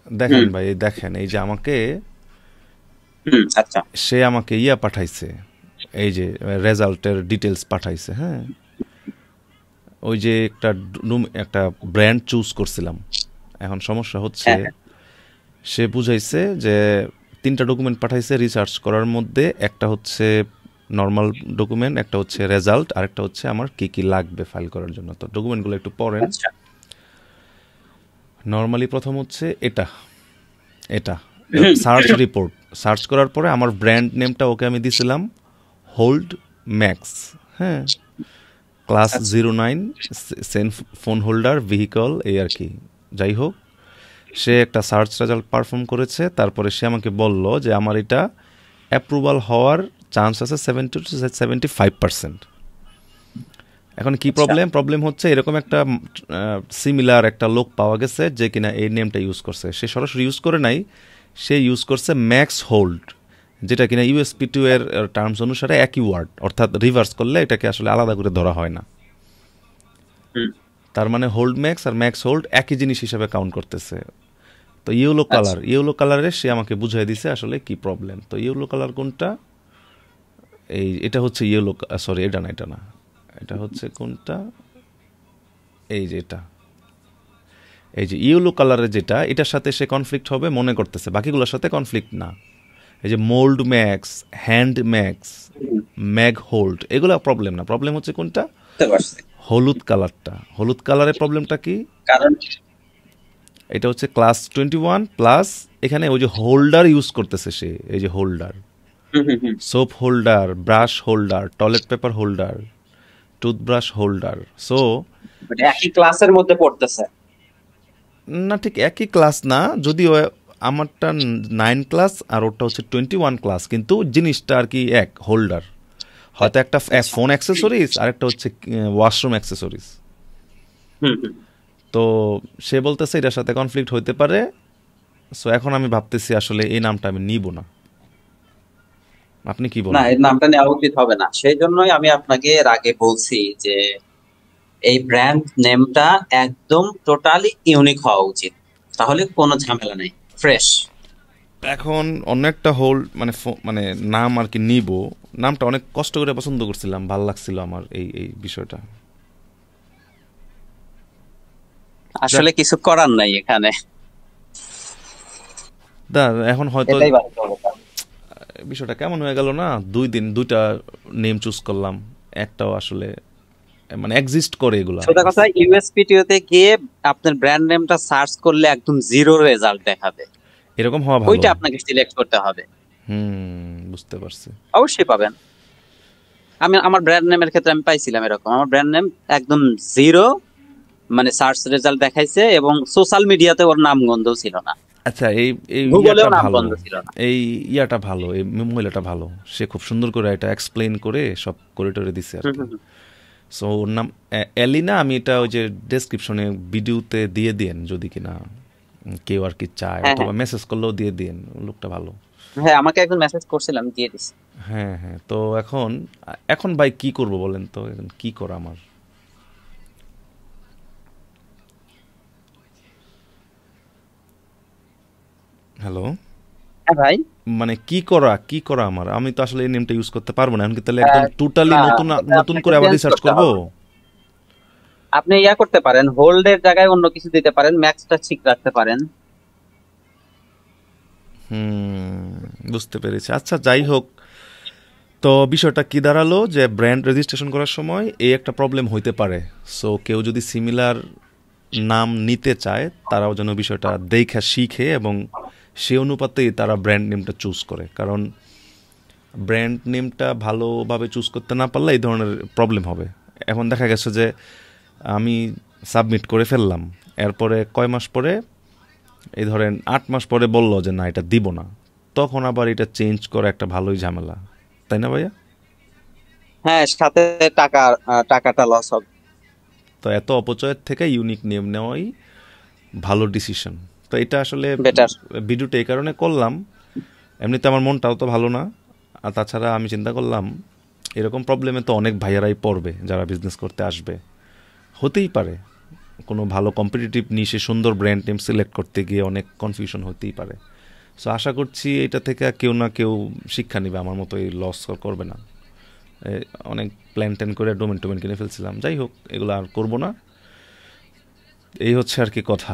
দেখেন হুম ভাই, দেখেন এই যে আমাকে, হুম। আচ্ছা। সে আমাকে ইয়া পাঠাইছে, এই যে রেজাল্টের ডিটেলস পাঠাইছে, হ্যাঁ। ওই যে একটা ব্র্যান্ড চুজ করছিলাম। এখন সমস্যা হচ্ছে, হ্যাঁ হ্যাঁ। সে বুঝাইছে যে তিনটা ডকুমেন্ট পাঠাইছে রিসার্চ করার মধ্যে, একটা হচ্ছে নর্মাল ডকুমেন্ট, একটা হচ্ছে রেজাল্ট, আর একটা হচ্ছে আমার কি কি লাগবে ফাইল করার জন্য। তো ডকুমেন্টগুলো একটু পড়েন। আচ্ছা। নর্মালি প্রথম হচ্ছে এটা, এটা হুম সার্চ রিপোর্ট। সার্চ করার পরে আমার ব্র্যান্ড নেমটা ওকে আমি দিছিলাম হোল্ড ম্যাক্স, হ্যাঁ, ক্লাস আচ্ছা 09, সেন ফোন হোল্ডার ভেহিকল, এই আর কি। যাই হোক, সে একটা সার্চ রেজাল্ট পারফর্ম করেছে, তারপরে সে আমাকে বলল যে আমার এটা অ্যাপ্রুভাল হওয়ার চান্স আছে 70 to 75%। এখন কি আচ্ছা। প্রবলেম, প্রবলেম হচ্ছে এরকম একটা সিমিলার একটা লোক পাওয়া গেছে যে কিনা এই নেমটা ইউজ করছে। সে সরাসরি ইউজ করে নাই, সে ইউজ করছে ম্যাক্স হোল্ড, যেটা কিনা ইউএসপি2 এর টার্মস অনুসারে একই ওয়ার্ড, অর্থাৎ রিভার্স করলে এটাকে আসলে আলাদা করে ধরা হয় না। হুম। তার মানে হোল্ড ম্যাক্স আর ম্যাক্স হোল্ড একই জিনিস হিসাবে কাউন্ট করতেছে। তো ইয়েলো আচ্ছা। কালার, ইয়েলো কালারে সে আমাকে বুঝিয়ে দিছে আসলে কি প্রবলেম। তো ইয়েলো কালার কোনটা, এই এটা হচ্ছে ইয়েলো, সরি এটা না, এটা না, এটা হচ্ছে কোনটা, এই যে এটা, এই যে ইয়েলো কালারের যেটা, এটার সাথে সে কনফ্লিক্ট হবে মনে করতেছে, বাকিগুলোর সাথে কনফ্লিক্ট না। এই যে মোল্ড ম্যাক্স, হ্যান্ড ম্যাক্স, হুম, ম্যাগ হোল্ড, এগুলো প্রবলেম না। প্রবলেম হচ্ছে কোনটা, বুঝতে পারছি। হলুদ কালারটা। হলুদ কালারের প্রবলেমটা কি, কারণ এটা হচ্ছে ক্লাস 21 প্লাস, এখানে ওই যে হোল্ডার ইউজ করতেছে সে, এই যে holder, hmm hmm hmm, soap holder, brush holder, toilet paper holder, toothbrush holder. So মানে একই ক্লাসের মধ্যে পড়তেছে। না, ঠিক একই ক্লাস না, যদিও আমারটা 9 ক্লাস আর ওরটা হচ্ছে 21 ক্লাস, কিন্তু জিনিসটা আর কি এক, হোল্ডার। হয়তো একটা আচ্ছা। ফোন অ্যাক্সেসরিজ আর একটা হচ্ছে ওয়াশরুম অ্যাক্সেসরিজ। হুম হুম। তো সে বলতেছে এটার সাথে কনফ্লিক্ট হইতে পারে। সো এখন আমি ভাবতেছি আসলে এই নামটা আমি নিব না। আপনি কি না, বলেন? এর নামটা নেওয়া উচিত হবে না, সেই জন্যই আমি আপনাকে এর আগে বলছি যে এই ব্র্যান্ড নেমটা একদম টোটালি ইউনিক হওয়া উচিত, তাহলে কোনো ঝামেলা নেই, ফ্রেশ। এখন অন্য একটা হোল মানে মানে নাম আর কি নিব। নামটা অনেক কষ্ট করে পছন্দ করছিলাম, ভাল লাগছিল আমার এই এই বিষয়টা। যাক, আসলে কিছু করার নাই এখানে। দা এখন হয়তো এটাই বাস্তব অবস্থা। বিষয়টা কেমন হয়ে গেল না, 2 দিন 2টা নেম চুজ করলাম, একটাও আসলে মানে এক্সিস্ট করে এগুলা। সোজা কথা, ইউএসপিটিও তে গিয়ে আপনার ব্র্যান্ড নেমটা সার্চ করলে একদম জিরো রেজাল্ট দেখাবে। এরকম হওয়া ভালো। ওইটা আপনাকে সিলেক্ট করতে হবে। বুঝতে পারছি। অবশ্যই পাবেন। আমি আমার ব্র্যান্ড নেমের ক্ষেত্রে আমি পাইছিলাম এরকম, আমার ব্র্যান্ড নেম একদম জিরো, মানে সার্চ রেজাল্ট দেখাইছে, এবং সোশ্যাল মিডিয়াতে ওর নাম গন্ধও ছিল না, আচ্ছা, এই এই গুগলেও ইয়াটা নাম ভালো, গন্ধ ছিল না। এই ইয়াটা ভালো, এই মহিলাটা ভালো। সে খুব সুন্দর করে এটা এক্সপ্লেইন করে সব করিডোরে দিছে আর হুম কি। হুম হুম। সো ওর নাম এলিনা। আমি এটা ওই যে ডেসক্রিপশনে ভিডিওতে দিয়ে দিন যদি কিনা কেউ আর কি চায়, হ্যাঁ হ্যাঁ অথবা মেসেজ করলেও দিয়ে দিন, লোকটা ভালো। হ্যাঁ, আমাকে একজন মেসেজ করছিল, আমি দিয়ে দিছি। হ্যাঁ হ্যাঁ, তো এখন, এখন ভাই কি করব বলেন তো, এখন কি করা আমার। হ্যালো, হ্যাঁ ভাই। মানে কি করা, কি করা আমার, আমি তো আসলে এই নেমটা ইউজ করতে পারবো না। এখন কি তাহলে একদম টোটালি না, নতুন, এটা নতুন আপনাকে করে আবার চেঞ্জ রিসার্চ করতে করব? হবে। আপনি ইয়া করতে পারেন, হোল্ডের জায়গায় অন্য কিছু দিতে পারেন, ম্যাক্সটা ঠিক রাখতে পারেন। হুম, বুঝতে পেরেছি। আচ্ছা যাই হোক, তো বিষয়টা কি দাঁড়ালো যে ব্র্যান্ড রেজিস্ট্রেশন করার সময় এই একটা প্রবলেম হইতে পারে। সো কেউ যদি সিমিলার নাম নিতে চায়, তারাও যেন বিষয়টা দেখে শিখে এবং সে অনুপাতেই তারা ব্র্যান্ড নেমটা চুজ করে। কারণ ব্র্যান্ড নেমটা ভালোভাবে চুজ করতে না পারলে এই ধরনের প্রবলেম হবে। এখন দেখা গেছে যে আমি সাবমিট করে ফেললাম, এরপরে কয় মাস পরে, এই ধরেন 8 মাস পরে বললো যে না এটা দিব না, তখন আবার এটা চেঞ্জ করা একটা ভালোই ঝামেলা, তাই না ভাইয়া? হ্যাঁ, সাথে টাকাটা লস হবে। তো এত অপচয়ের থেকে ইউনিক নেম নেওয়াই ভালো ডিসিশন। তো এটা আসলে বেটার। ভিডিওটা এই কারণে করলাম, এমনিতে আমার মনটাও তো ভালো না। আর তাছাড়া আমি চিন্তা করলাম এরকম প্রবলেমে তো অনেক ভাইয়ারাই পড়বে যারা বিজনেস করতে আসবে, হতেই পারে কোনো ভালো কম্পিটিটিভ নিশে সুন্দর ব্র্যান্ড নেম সিলেক্ট করতে গিয়ে অনেক কনফিউশন হতেই পারে। সো আশা করছি এটা থেকে কেউ না কেউ শিক্ষা নেবে, আমার মতো এই লস করবে না। অনেক প্ল্যান ট্যান করে ডোমেন টোমেন কিনে ফেলছিলাম, যাই হোক এগুলো আর করবো না। এই হচ্ছে আর কি কথা।